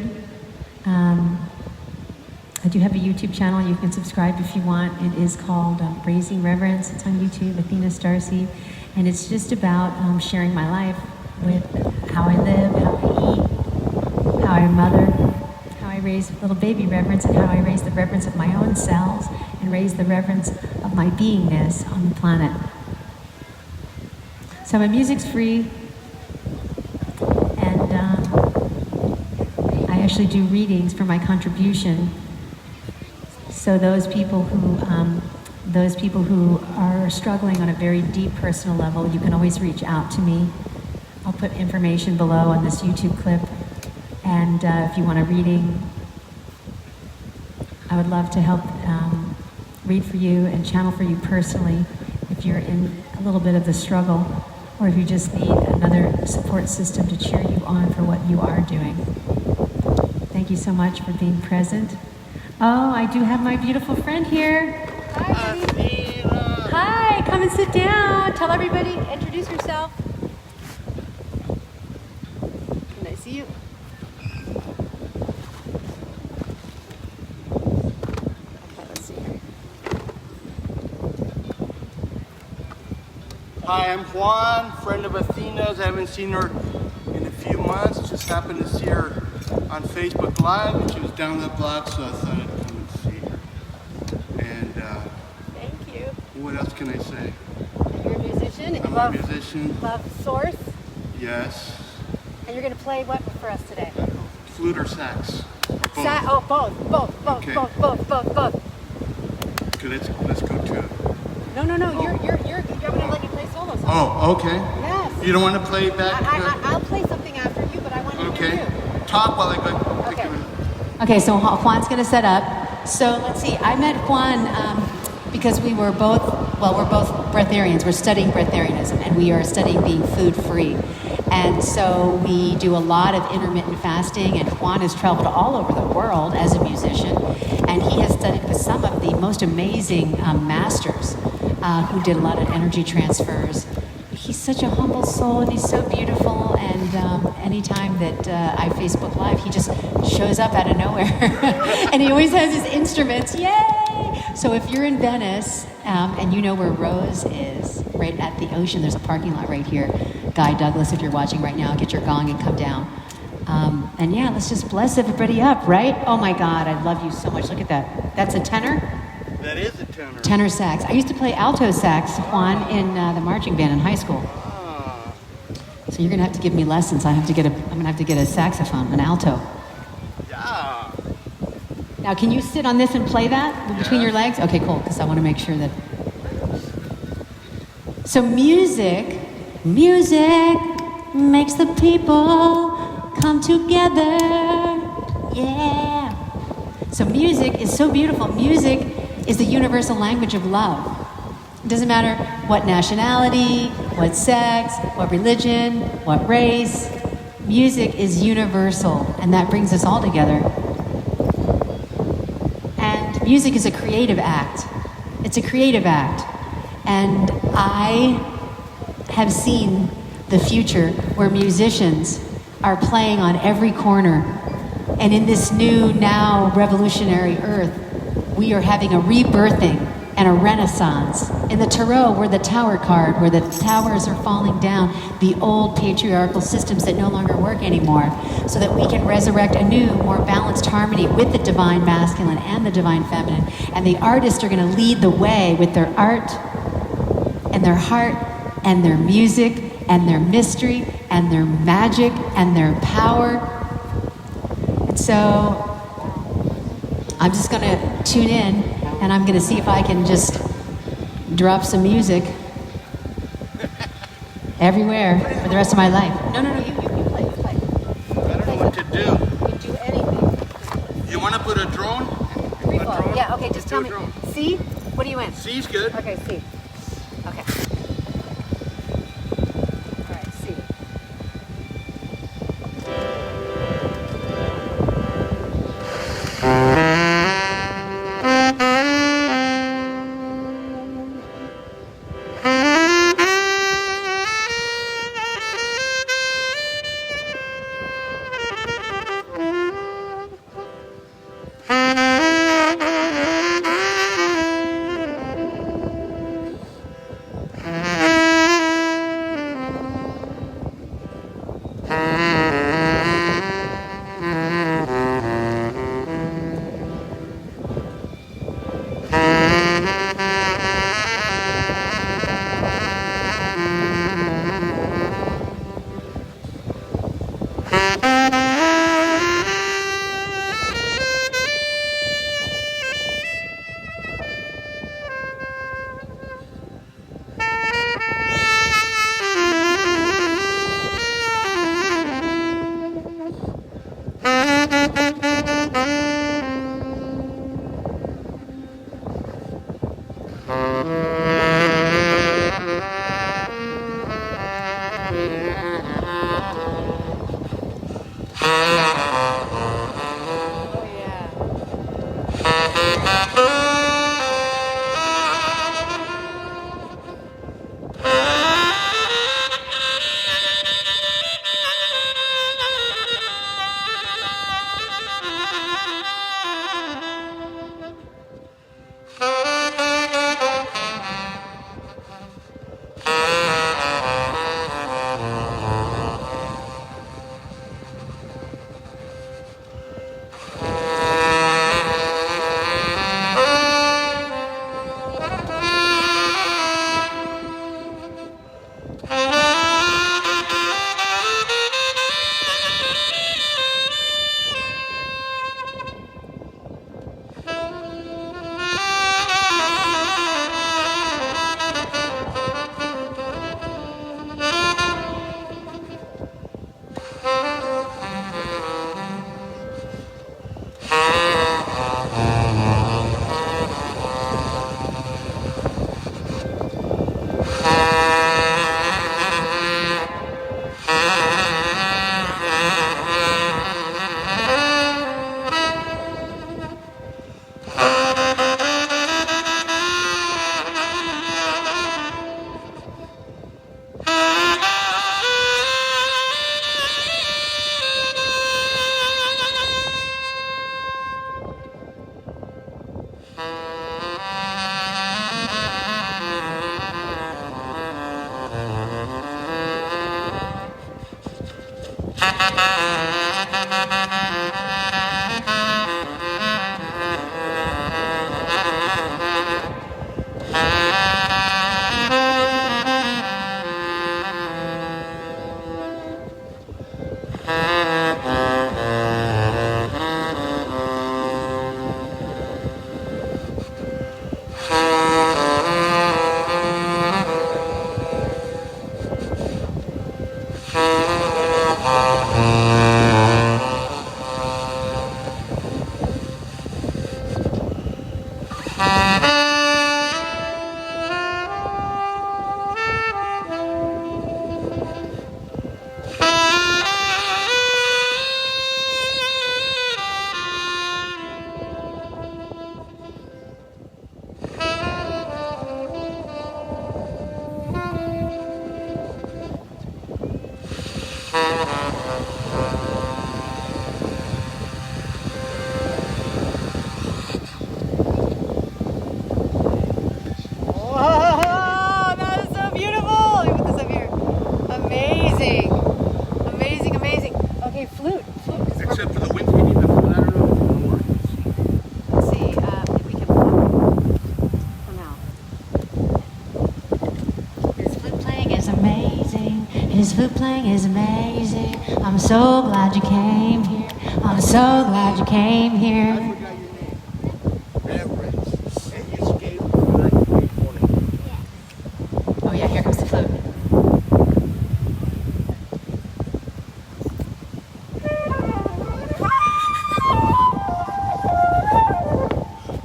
S1: I do have a YouTube channel. You can subscribe if you want. It is called Raising Reverence. It's on YouTube, Athena StarSeed. And it's just about sharing my life with how I live, how I eat, how I mother, how I raise little baby reverence, and how I raise the reverence of my own cells and raise the reverence of my beingness on the planet. So my music's free, and I actually do readings for my contribution. So those people who are struggling on a very deep personal level, you can always reach out to me. I'll put information below on this YouTube clip, and if you want a reading, I would love to help read for you and channel for you personally if you're in a little bit of the struggle, or if you just need another support system to cheer you on for what you are doing. Thank you so much for being present. Oh, I do have my beautiful friend here. Hi,
S2: Athena.
S1: Hi, come and sit down. Tell everybody, introduce yourself. Can I see you? Okay, let's see here.
S2: Hi, I'm Juan, friend of Athena's. I haven't seen her in a few months. Just happened to see her on Facebook Live, and she was down the block, so I thought I'd come and see her. And
S1: Thank you.
S2: what else can I say?
S1: You're a musician and
S2: I'm
S1: you love,
S2: a musician.
S1: love Source.
S2: Yes.
S1: And you're going to play what for us today?
S2: Flute or sax? Or both?
S1: Both.
S2: Okay.
S1: Both.
S2: Okay, let's go to it.
S1: No. You're going to let me play solo songs.
S2: Oh, okay.
S1: Yes.
S2: You don't want to play back?
S1: I'll play something after you, but I want to hear
S2: Okay.
S1: you.
S2: Talk while I go.
S1: Okay. Okay, so Juan's going to set up. So let's see. I met Juan because we're both breatharians. We're studying breatharianism, and we are studying being food free. And so we do a lot of intermittent fasting, and Juan has traveled all over the world as a musician, and he has studied with some of the most amazing masters who did a lot of energy transfers. He's such a humble soul, and he's so beautiful, and anytime that I Facebook Live, he just shows up out of nowhere. And he always has his instruments, yay! So if you're in Venice, and you know where Rose is, right at the ocean, there's a parking lot right here. Guy Douglas, if you're watching right now, get your gong and come down. And yeah, let's just bless everybody up, right? Oh my God, I love you so much. Look at that. That's a tenor?
S2: That is a tenor.
S1: Tenor sax. I used to play alto sax, Juan, in the marching band in high school.
S2: Ah.
S1: So you're gonna have to give me lessons. I'm gonna have to get a saxophone, an alto.
S2: Yeah.
S1: Now, can you sit on this and play that between your legs? Okay, cool, because I want to make sure that. So music makes the people come together. Yeah. So music is so beautiful. Music is the universal language of love. It doesn't matter what nationality, what sex, what religion, what race. Music is universal, and that brings us all together. And music is a creative act. It's a creative act. And I have seen the future where musicians are playing on every corner. And in this new, now revolutionary earth, we are having a rebirthing and a renaissance. In the tarot, we're the tower card, where the towers are falling down, the old patriarchal systems that no longer work anymore, so that we can resurrect a new, more balanced harmony with the divine masculine and the divine feminine. And the artists are going to lead the way with their art and their heart and their music and their mystery and their magic and their power. And so I'm just going to tune in, and I'm going to see if I can just drop some music everywhere for the rest of my life. No, you play, you play.
S2: I don't know what to do.
S1: You do anything.
S2: You want to put a drone?
S1: Free fall. Yeah, okay, just tell me.
S2: Drone.
S1: C? What do you in?
S2: C's good.
S1: Okay, C. Okay. All right, C. this flute playing is amazing. I'm so glad you came here. I'm so glad you came
S2: I
S1: here.
S2: forgot your name. Reverence. And you skate like skateboarding.
S1: Oh yeah, here comes the flute.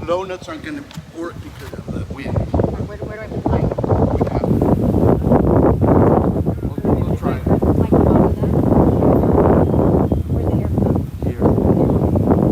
S2: Low notes aren't going to work because of the wind.
S1: Where do I play?
S2: We'll try it
S1: Like the bottom of that? Where's the air come?
S2: here.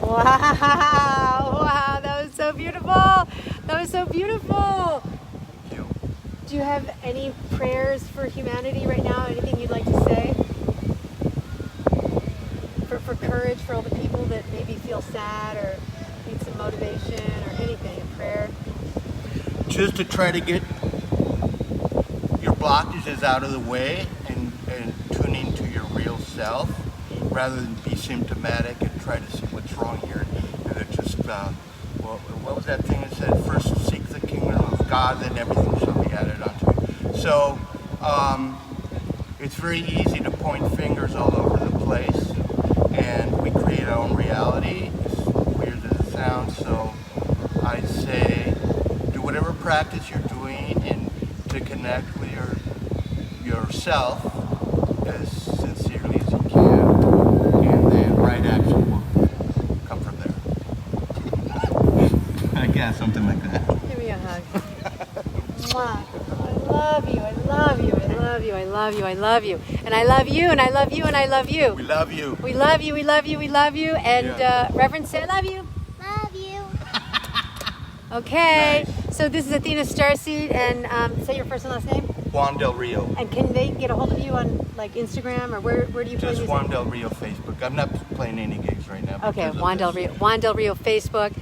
S1: Wow, wow, that was so beautiful. That was so beautiful.
S2: Thank you.
S1: Do you have any prayers for humanity right now? Anything you'd like to say? For courage for all the people that maybe feel sad or need some motivation or anything, a prayer?
S2: Just to try to get your blockages out of the way and tune into your real self rather than be symptomatic and try to see what's wrong here. And it just, what was that thing that said, first seek the kingdom of God, then everything shall be added unto you. So it's very easy to point fingers all over the place, and we create our own reality, as weird as it sounds. So I'd say do whatever practice you're doing and to connect with yourself as sincerely as you can, and then right action will come from there. I guess something like that.
S1: Give me a hug. Mwah. I love you, I love you, I love you, I love you, I love you. And I love you, and I love you, and I love you.
S2: We love you.
S1: We love you, we love you, we love you. And
S2: Yeah.
S1: Reverend, say I love you.
S3: Love you.
S1: Okay,
S2: Nice.
S1: so this is Athena StarSeed, and say your first and last name.
S2: Juan Del Rio.
S1: And can they get a hold of you on like Instagram or where do you play
S2: Just
S1: music?
S2: Juan Del Rio Facebook. I'm not playing any gigs right now.
S1: Okay,
S2: because of
S1: Juan Del
S2: this.
S1: Rio, Facebook.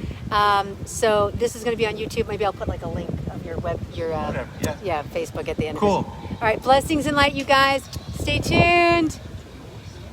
S1: So this is going to be on YouTube. Maybe I'll put like a link of your
S2: Whatever, yeah.
S1: Facebook at the end.
S2: Cool.
S1: Of this. All right, blessings and light, you guys. Stay tuned.